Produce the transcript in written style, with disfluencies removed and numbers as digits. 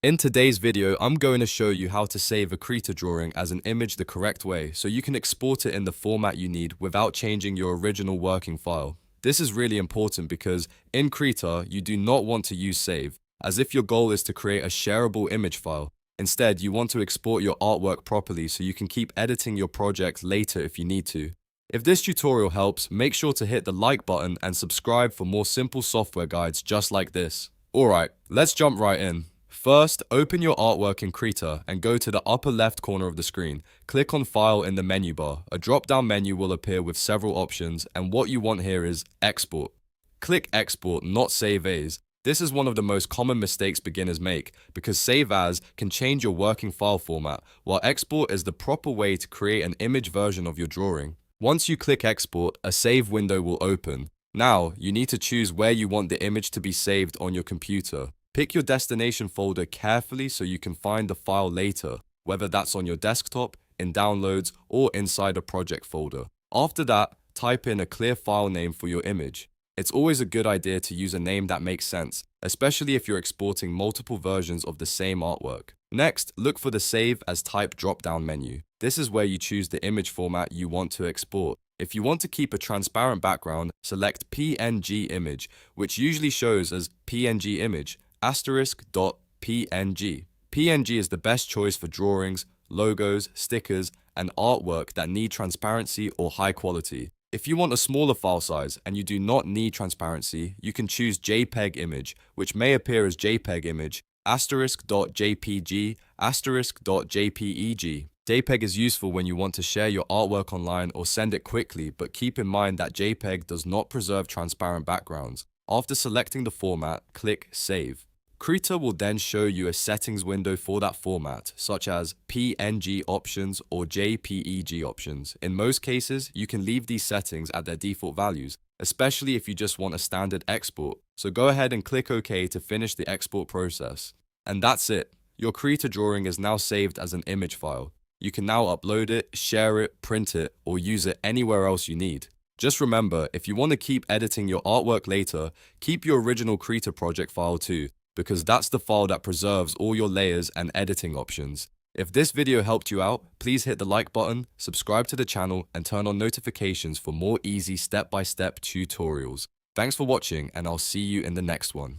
In today's video, I'm going to show you how to save a Krita drawing as an image the correct way so you can export it in the format you need without changing your original working file. This is really important because in Krita, you do not want to use save, as if your goal is to create a shareable image file. Instead, you want to export your artwork properly so you can keep editing your project later if you need to. If this tutorial helps, make sure to hit the like button and subscribe for more simple software guides just like this. Alright, let's jump right in. First, open your artwork in Krita and go to the upper left corner of the screen. Click on File in the menu bar. A drop-down menu will appear with several options, and what you want here is Export. Click Export, not Save As. This is one of the most common mistakes beginners make, because Save As can change your working file format, while Export is the proper way to create an image version of your drawing. Once you click Export, a save window will open. Now, you need to choose where you want the image to be saved on your computer. Pick your destination folder carefully so you can find the file later, whether that's on your desktop, in Downloads, or inside a project folder. After that, type in a clear file name for your image. It's always a good idea to use a name that makes sense, especially if you're exporting multiple versions of the same artwork. Next, look for the Save as Type drop-down menu. This is where you choose the image format you want to export. If you want to keep a transparent background, select PNG image, which usually shows as PNG image. *.png. PNG is the best choice for drawings, logos, stickers, and artwork that need transparency or high quality. If you want a smaller file size and you do not need transparency, you can choose JPEG image, which may appear as JPEG image, *.jpg, *.jpeg. JPEG is useful when you want to share your artwork online or send it quickly, but keep in mind that JPEG does not preserve transparent backgrounds. After selecting the format, click Save. Krita will then show you a settings window for that format, such as PNG options or JPEG options. In most cases, you can leave these settings at their default values, especially if you just want a standard export. So go ahead and click OK to finish the export process. And that's it. Your Krita drawing is now saved as an image file. You can now upload it, share it, print it, or use it anywhere else you need. Just remember, if you want to keep editing your artwork later, keep your original Krita project file too, because that's the file that preserves all your layers and editing options. If this video helped you out, please hit the like button, subscribe to the channel, and turn on notifications for more easy step-by-step tutorials. Thanks for watching, and I'll see you in the next one.